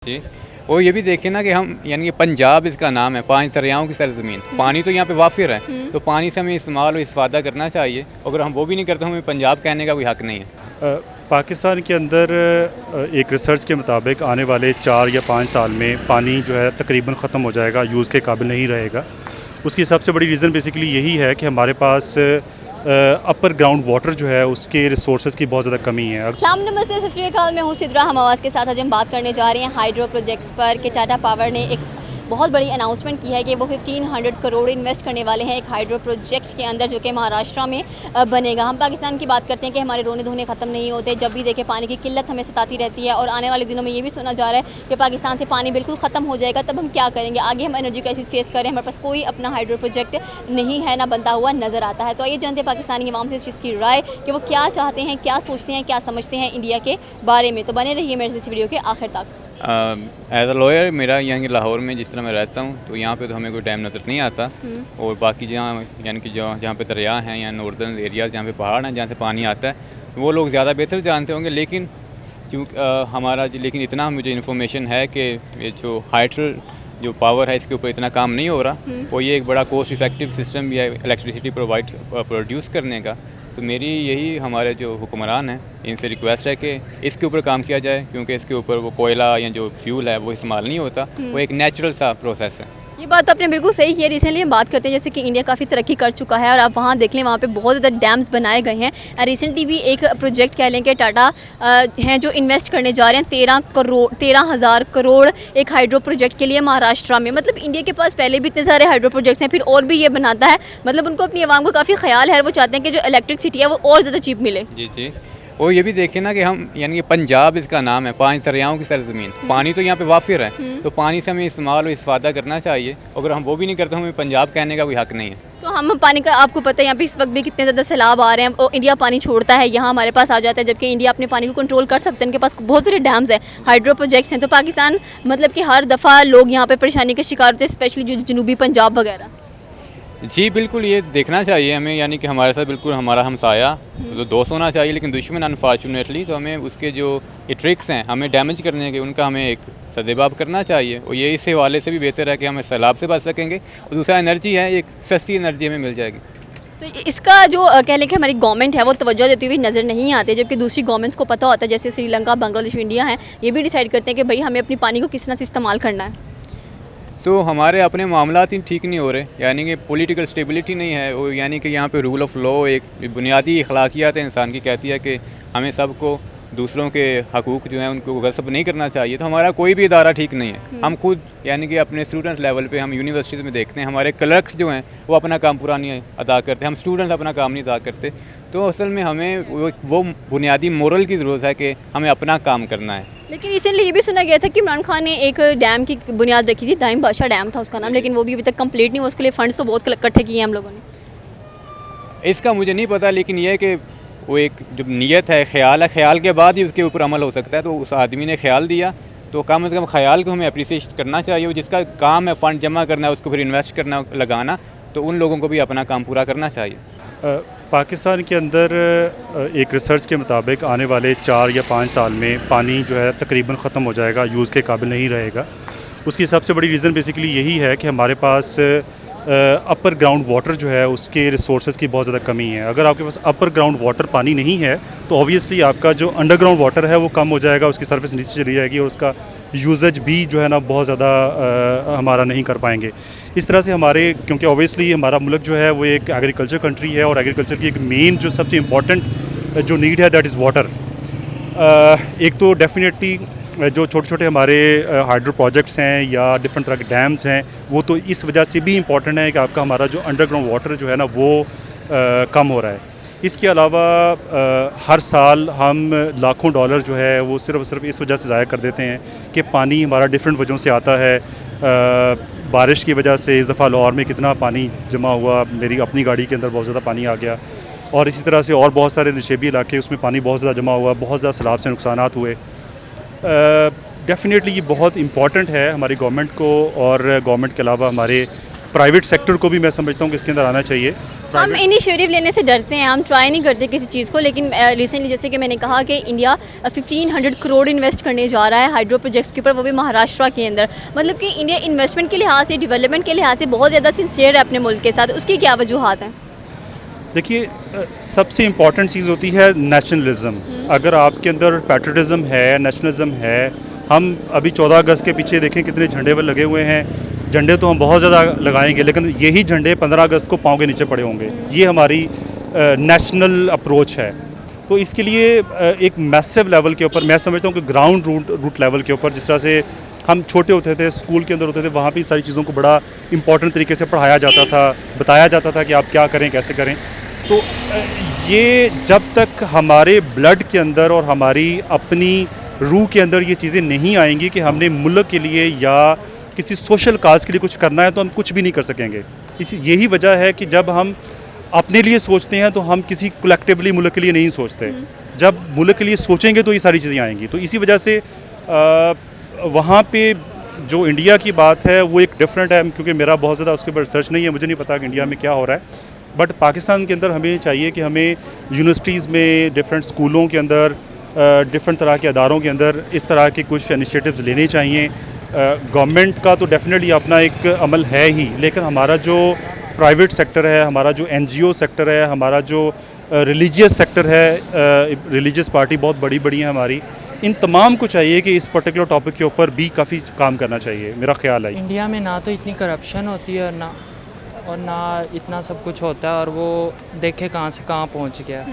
जी। और ये भी देखिए ना कि हम यानी कि पंजाब इसका नाम है, 5 दरियाओं की सरज़मीन। पानी तो यहाँ पे वाफिर है, तो पानी से हमें इस्तेमाल और इस्तिफ़ादा करना चाहिए। अगर हम वो भी नहीं करते, हमें पंजाब कहने का कोई हक़ नहीं है। पाकिस्तान के अंदर एक रिसर्च के मुताबिक आने वाले 4 या 5 साल में पानी जो है तकरीबन ख़त्म हो जाएगा, यूज़ के काबिल नहीं रहेगा। उसकी सबसे बड़ी रीज़न बेसिकली यही है कि हमारे पास अपर ग्राउंड वाटर जो है उसके रिसोर्सेज की बहुत ज़्यादा कमी है। सलाम नमस्ते सत श्री अकाल, मैं हूँ सिद्रा। हम आवाज़ के साथ आज हम बात करने जा रहे हैं हाइड्रो प्रोजेक्ट्स पर कि टाटा पावर ने एक बहुत बड़ी अनाउंसमेंट की है कि वो 1500 करोड़ इन्वेस्ट करने वाले हैं एक हाइड्रो प्रोजेक्ट के अंदर जो कि महाराष्ट्र में बनेगा। हम पाकिस्तान की बात करते हैं कि हमारे रोने धोने ख़त्म नहीं होते, जब भी देखें पानी की किल्लत हमें सताती रहती है और आने वाले दिनों में ये भी सुना जा रहा है कि पाकिस्तान से पानी बिल्कुल ख़त्म हो जाएगा। तब हम क्या करेंगे? आगे हम एनर्जी क्राइसिस फेस करें, हमारे पास कोई अपना हाइड्रो प्रोजेक्ट नहीं है, ना बनता हुआ नज़र आता है। तो आइए जानते हैं पाकिस्तानी अवाम से इस चीज़ की राय कि वो क्या चाहते हैं, क्या सोचते हैं, क्या समझते हैं इंडिया के बारे में। तो बने रहिए मेरे इस वीडियो के आखिर तक। एज़ अ लॉयर मेरा यहाँ लाहौर में जिस तरह मैं रहता हूँ तो यहाँ पे तो हमें कोई टाइम नज़र नहीं आता। और बाकी जहाँ यानी कि जहाँ पे दरिया हैं या नॉर्दर्न एरियाज़ जहाँ पे पहाड़ हैं जहाँ से पानी आता है वो लोग ज़्यादा बेहतर जानते होंगे। लेकिन लेकिन इतना मुझे इन्फॉर्मेशन है कि ये जो हाइड्रो जो पावर है इसके ऊपर इतना काम नहीं हो रहा और ये एक बड़ा कॉस्ट इफ़ेक्टिव सिस्टम भी है इलेक्ट्रिसिटी प्रोड्यूस करने का। तो मेरी यही हमारे जो हुक्मरान हैं इनसे रिक्वेस्ट है कि इसके ऊपर काम किया जाए, क्योंकि इसके ऊपर वो कोयला या जो फ्यूल है वो इस्तेमाल नहीं होता, वो एक नेचुरल सा प्रोसेस है। ये बात तो आपने बिल्कुल सही की है। रिसेंटली हम बात करते हैं जैसे कि इंडिया काफ़ी तरक्की कर चुका है और आप वहाँ देख लें, वहाँ पे बहुत ज़्यादा डैम्स बनाए गए हैं। रिसेंटली भी एक प्रोजेक्ट कह लें कि टाटा हैं जो इन्वेस्ट करने जा रहे हैं 13,000 करोड़ एक हाइड्रो प्रोजेक्ट के लिए महाराष्ट्र में। मतलब इंडिया के पास पहले भी इतने सारे हाइड्रो प्रोजेक्ट्स हैं, फिर और भी ये बनाता है। मतलब उनको अपनी आवाम को काफ़ी ख्याल है, वो चाहते हैं कि जो इलेक्ट्रिसिटी है वो और ज़्यादा चीप मिले। जी। और ये भी देखिए ना कि हम यानी कि पंजाब इसका नाम है, 5 दरियाओं की सरज़मीन। पानी तो यहाँ पे वाफिर है, तो पानी से हमें इस्तेमाल और इस्तिफ़ादा करना चाहिए। अगर हम वो भी नहीं करते, हमें पंजाब कहने का कोई हक़ नहीं है। तो हम पानी का, आपको पता है यहाँ पे इस वक्त भी कितने ज़्यादा सैलाब आ रहे हैं और इंडिया पानी छोड़ता है, यहाँ हमारे पास आ जाता है, जबकि इंडिया अपने पानी को कंट्रोल कर सकते हैं। उनके पास बहुत सारे डैम्स हैं, हाइड्रो प्रोजेक्ट्स हैं। तो पाकिस्तान मतलब कि हर दफ़ा लोग यहाँ पे परेशानी का शिकार होते हैं, स्पेशली जो जनूबी पंजाब वगैरह। जी बिल्कुल, ये देखना चाहिए हमें, यानी कि हमारे साथ बिल्कुल हमारा हमसाया तो दोस्त होना चाहिए, लेकिन दुश्मन अनफॉर्चुनेटली। तो हमें उसके जो ये ट्रिक्स हैं हमें डैमेज करने के, उनका हमें एक सदेबाब करना चाहिए। और ये इस हवाले से भी बेहतर है कि हम सैलाब से बच सकेंगे। और दूसरा एनर्जी है, एक सस्ती एनर्जी हमें मिल जाएगी। तो इसका जो कह लें कि हमारी गवर्नमेंट है वो तवज्जो देती हुई नज़र नहीं आती, जबकि दूसरी गवर्नमेंट्स को पता होता है, जैसे श्रीलंका, बांग्लादेश, इंडिया हैं, ये भी डिसाइड करते हैं कि भाई हमें अपनी पानी को किस तरह से इस्तेमाल करना है। तो हमारे अपने मामलात ही ठीक नहीं हो रहे, यानी कि पॉलिटिकल स्टेबिलिटी नहीं है। और यानी कि यहाँ पे रूल ऑफ लॉ एक बुनियादी अखलाकियात है इंसान की, कहती है कि हमें सबको दूसरों के हकूक़ जो हैं उनको गस्ब नहीं करना चाहिए। तो हमारा कोई भी इदारा ठीक नहीं है। हम खुद यानी कि अपने स्टूडेंट्स लेवल पे हम यूनिवर्सिटीज़ में देखते हैं हमारे क्लर्क्स जो हैं वो अपना काम पूरा नहीं अदा करते, हम स्टूडेंट्स अपना काम नहीं अदा करते। तो असल में हमें वो बुनियादी मोरल की ज़रूरत है कि हमें अपना काम करना है। लेकिन रिसेंटली ये भी सुना गया था कि इमरान खान ने एक डैम की बुनियाद रखी थी, दाइम बादशाह डैम था उसका नाम, लेकिन वो भी अभी तक कंप्लीट नहीं हुआ। उसके लिए फंड्स तो बहुत इकट्ठे किए हैं हम लोगों ने। इसका मुझे नहीं पता, लेकिन यह है कि वो एक जो नीयत है, ख्याल है, ख्याल के बाद ही उसके ऊपर अमल हो सकता है। तो उस आदमी ने ख्याल दिया, तो कम से कम ख्याल को हमें अप्रिसिएट करना चाहिए। वो जिसका काम है फ़ंड जमा करना, उसको फिर इन्वेस्ट करना, लगाना, तो उन लोगों को भी अपना काम पूरा करना चाहिए। पाकिस्तान के अंदर एक रिसर्च के मुताबिक आने वाले 4 या 5 साल में पानी जो है तकरीबन ख़त्म हो जाएगा, यूज़ के काबिल नहीं रहेगा। उसकी सबसे बड़ी रीज़न बेसिकली यही है कि हमारे पास अपर ग्राउंड वाटर जो है उसके रिसोर्सेज की बहुत ज़्यादा कमी है। अगर आपके पास अपर ग्राउंड वाटर पानी नहीं है तो ऑब्वियसली आपका जो अंडरग्राउंड वाटर है वो कम हो जाएगा, उसकी सरफेस नीचे चली जाएगी और उसका यूजेज भी जो है ना बहुत ज़्यादा हमारा नहीं कर पाएंगे। इस तरह से हमारे, क्योंकि ऑब्वियसली हमारा मुल्क जो है वो एक एग्रीकल्चर कंट्री है और एग्रीकल्चर की एक मेन जो सबसे इम्पॉर्टेंट जो नीड है दैट इज़ वाटर। एक तो डेफिनेटली जो छोटे छोटे हमारे हाइड्रो प्रोजेक्ट्स हैं या डिफरेंट तरह के डैम्स हैं वो तो इस वजह से भी इम्पॉर्टेंट है कि आपका हमारा जो अंडरग्राउंड वाटर जो है ना वो कम हो रहा है। इसके अलावा हर साल हम लाखों डॉलर जो है वो सिर्फ इस वजह से ज़ाया कर देते हैं कि पानी हमारा डिफरेंट वजहों से आता है। बारिश की वजह से इस दफ़ा लाहौर में कितना पानी जमा हुआ, मेरी अपनी गाड़ी के अंदर बहुत ज़्यादा पानी आ गया। और इसी तरह से और बहुत सारे नशेबी इलाके उसमें पानी बहुत ज़्यादा जमा हुआ, बहुत ज़्यादा सैलाब से नुकसानात हुए। डेफिनेटली ये बहुत इम्पॉर्टेंट है हमारी गवर्नमेंट को और गवर्नमेंट के अलावा हमारे प्राइवेट सेक्टर को भी मैं समझता हूँ कि इसके अंदर आना चाहिए। हम इनिशिएटिव लेने से डरते हैं, हम ट्राई नहीं करते किसी चीज़ को, लेकिन रिसेंटली जैसे कि मैंने कहा कि इंडिया 1500 करोड़ इन्वेस्ट करने जा रहा है हाइड्रो प्रोजेक्ट्स के ऊपर, वो भी महाराष्ट्र के अंदर। मतलब कि इंडिया इन्वेस्टमेंट के लिहाज से, डेवलपमेंट के लिहाज से बहुत ज़्यादा सिंसियर है अपने मुल्क के साथ, उसकी क्या वजूहत हैं? देखिए, सबसे इम्पॉर्टेंट चीज़ होती है नेशनलिज्म। अगर आपके अंदर पैट्रियटिज्म है, नेशनलिज्म है, हम अभी 14 अगस्त के पीछे देखें कितने झंडे पर लगे हुए हैं। झंडे तो हम बहुत ज़्यादा लगाएंगे, लेकिन यही झंडे 15 अगस्त को पाँव के नीचे पड़े होंगे। ये हमारी नेशनल अप्रोच है। तो इसके लिए एक मैसिव लेवल के ऊपर, मैं समझता हूँ कि ग्राउंड रूट लेवल के ऊपर, जिस तरह से हम छोटे होते थे, स्कूल के अंदर होते थे, वहाँ भी सारी चीज़ों को बड़ा इंपॉर्टेंट तरीके से पढ़ाया जाता था, बताया जाता था कि आप क्या करें, कैसे करें। तो ये जब तक हमारे ब्लड के अंदर और हमारी अपनी रूह के अंदर ये चीज़ें नहीं आएंगी कि हमने मुल्क के लिए या किसी सोशल काज के लिए कुछ करना है, तो हम कुछ भी नहीं कर सकेंगे। यही वजह है कि जब हम अपने लिए सोचते हैं तो हम किसी कलेक्टिवली मुल्क के लिए नहीं सोचते। जब मुल्क के लिए सोचेंगे तो ये सारी चीज़ें आएंगी। तो इसी वजह से वहाँ पे जो इंडिया की बात है वो एक डिफरेंट है, क्योंकि मेरा बहुत ज़्यादा उसके ऊपर रिसर्च नहीं है, मुझे नहीं पता कि इंडिया में क्या हो रहा है। बट पाकिस्तान के अंदर हमें चाहिए कि हमें यूनिवर्सिटीज़ में, डिफरेंट स्कूलों के अंदर, डिफरेंट तरह के अदारों के अंदर इस तरह के कुछ इनिशिएटिव्स लेने चाहिए। गवर्नमेंट का तो डेफिनेटली अपना एक अमल है ही, लेकिन हमारा जो प्राइवेट सेक्टर है, हमारा जो NGO सेक्टर है, हमारा जो रिलीजियस सेक्टर है, रिलीजियस पार्टी बहुत बड़ी बड़ी हैं हमारी, इन तमाम को चाहिए कि इस पर्टिकुलर टॉपिक के ऊपर भी काफ़ी काम करना चाहिए, मेरा ख्याल है। इंडिया में ना तो इतनी करप्शन होती है और ना इतना सब कुछ होता है, और वो देखे कहाँ से कहाँ पहुँच गया।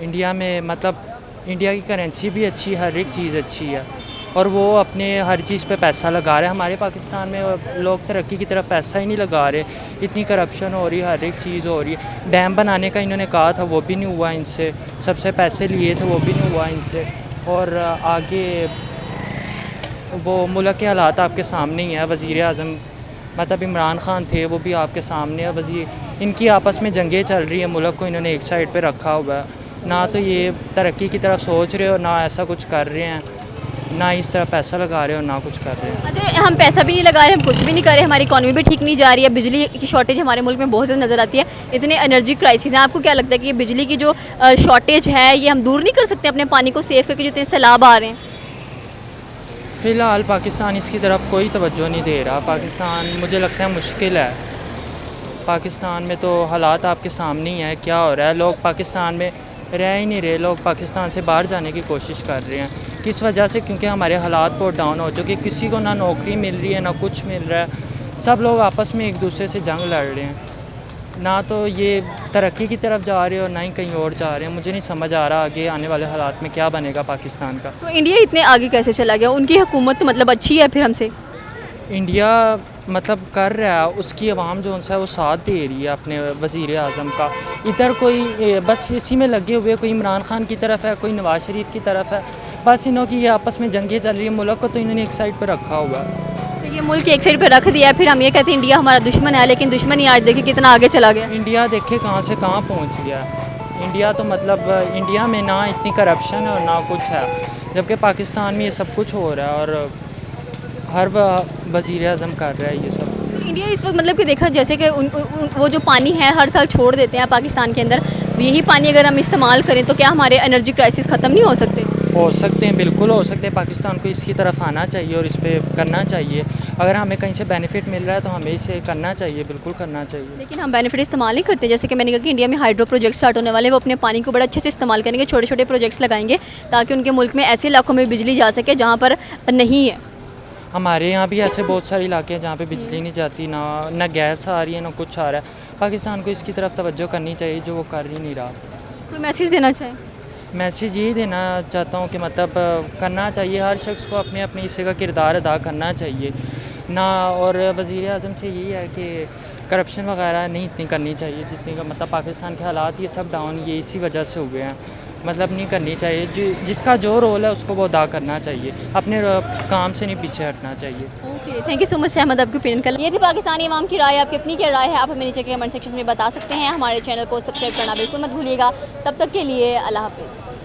इंडिया में मतलब इंडिया की करेंसी भी अच्छी, हर एक चीज़ अच्छी है, और वो अपने हर चीज़ पे पैसा लगा रहे हैं। हमारे पाकिस्तान में लोग तरक्की की तरफ पैसा ही नहीं लगा रहे, इतनी करप्शन हो रही है, हर एक चीज़ हो रही है। डैम बनाने का इन्होंने कहा था, वो भी नहीं हुआ इनसे। सबसे पैसे लिए थे, वो भी नहीं हुआ इनसे। और आगे वो मुल्क के हालात आपके सामने ही है। वज़ीर आज़म मतलब इमरान खान थे, वो भी आपके सामने है। वज़ीर इनकी आपस में जंगें चल रही हैं, मुल्क को इन्होंने एक साइड पे रखा हुआ है। ना तो ये तरक्की की तरफ सोच रहे हो, ना ऐसा कुछ कर रहे हैं, ना इस तरह पैसा लगा रहे हो, ना कुछ कर रहे हैं। अच्छा, हम पैसा भी नहीं लगा रहे, हम कुछ भी नहीं कर रहे, हमारी इकॉनमी भी ठीक नहीं जा रही है, बिजली की शॉर्टेज हमारे मुल्क में बहुत ज़्यादा नज़र आती है, इतने एनर्जी क्राइसिस हैं। आपको क्या लगता है कि ये बिजली की जो शॉर्टेज है, ये हम दूर नहीं कर सकते अपने पानी को सेव करके, जो इतने सैलाब आ रहे हैं? फ़िलहाल पाकिस्तान इसकी तरफ कोई तवज्जो नहीं दे रहा। पाकिस्तान मुझे लगता है मुश्किल है। पाकिस्तान में तो हालात आपके सामने ही है, क्या हो रहा है। लोग पाकिस्तान में रह ही नहीं रहे, लोग पाकिस्तान से बाहर जाने की कोशिश कर रहे हैं। किस वजह से? क्योंकि हमारे हालात बहुत डाउन हो चुके, किसी को ना नौकरी मिल रही है, ना कुछ मिल रहा है। सब लोग आपस में एक दूसरे से जंग लड़ रहे हैं। ना तो ये तरक्की की तरफ जा रहे हैं और ना ही कहीं और जा रहे हैं। मुझे नहीं समझ आ रहा आगे आने वाले हालात में क्या बनेगा पाकिस्तान का। तो इंडिया इतने आगे कैसे चला गया? उनकी हुकूमत तो मतलब अच्छी है फिर हमसे। इंडिया मतलब कर रहा है, उसकी आवाम जो है वो साथ दे रही है अपने वज़ीर आज़म का। इधर कोई बस इसी में लगे हुए, कोई इमरान खान की तरफ है, कोई नवाज़ शरीफ की तरफ है। बस इन्हों की ये आपस में जंगें चल रही है। मुल्क को तो इन्होंने एक साइड पर रखा हुआ है। तो ये मुल्क एक साइड पर रख दिया है, फिर हम ये कहते हैं इंडिया हमारा दुश्मन है, लेकिन दुश्मन ही आज देखिए कितना आगे चला गया। इंडिया देखे कहाँ से कहाँ पहुँच गया। इंडिया तो मतलब इंडिया में ना इतनी करप्शन है और ना कुछ है, जबकि पाकिस्तान में ये सब कुछ हो रहा है और हर वज़ीर आज़म कर रहा है ये सब। तो इंडिया इस वक्त मतलब कि देखा जैसे कि वो जो पानी है हर साल छोड़ देते हैं पाकिस्तान के अंदर, यही पानी अगर हम इस्तेमाल करें तो क्या हमारे एनर्जी क्राइसिस ख़त्म नहीं हो सकते? हो सकते हैं, बिल्कुल हो सकते हैं। पाकिस्तान को इसकी तरफ आना चाहिए और इस पर करना चाहिए। अगर हमें कहीं से बेनिफिट मिल रहा है तो हमें इसे करना चाहिए, बिल्कुल करना चाहिए। लेकिन हम बेनिफिट इस्तेमाल नहीं करते। जैसे कि मैंने कहा कि इंडिया में हाइड्रो प्रोजेक्ट स्टार्ट होने वाले, वो अपने पानी को बड़ा अच्छे से इस्तेमाल करेंगे, छोटे छोटे प्रोजेक्ट्स लगाएंगे ताकि उनके मुल्क में ऐसे इलाकों में बिजली जा सके जहाँ पर नहीं है। हमारे यहाँ भी ऐसे बहुत सारे इलाके हैं जहाँ पे बिजली नहीं जाती, ना गैस आ रही है, ना कुछ आ रहा है। पाकिस्तान को इसकी तरफ तवज्जो करनी चाहिए, जो वो कर ही नहीं रहा। कोई मैसेज देना चाहें? मैसेज यही देना चाहता हूँ कि मतलब करना चाहिए, हर शख्स को अपने अपने हिस्से का किरदार अदा करना चाहिए ना। और वज़ीर आज़म से यही है कि करप्शन वगैरह नहीं इतनी करनी चाहिए जितनी का मतलब पाकिस्तान के हालात ये सब डाउन ये इसी वजह से हुए हैं। मतलब नहीं करनी चाहिए। जिसका जो रोल है उसको वो अदा करना चाहिए, अपने काम से नहीं पीछे हटना चाहिए। Okay, thank you so much Ahmed, आपकी ओपिनियन का। ये थी पाकिस्तानी अवाम की राय। आपकी अपनी क्या राय है आप हमें नीचे के कमेंट सेक्शन में बता सकते हैं। हमारे चैनल को सब्सक्राइब करना बिल्कुल मत भूलिएगा। तब तक के लिए अल्लाह हाफिज़।